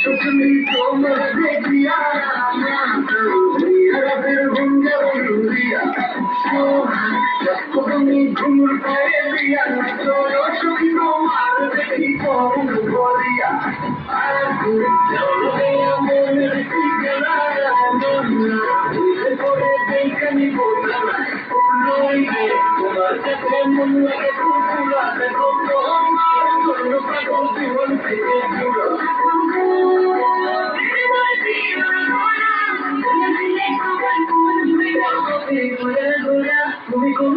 সত্যি তোমার দেখিয়া তুমি ঘুমুর পায়ে দিয়া সত্যি তোমার দেখি কম করিয়া আর মনের ঠিকানা করে দেখি বললাম তোমার কাছে মন লাগে পুরা দেখো পাগল জীবন থেকে পুরো তুমি কোন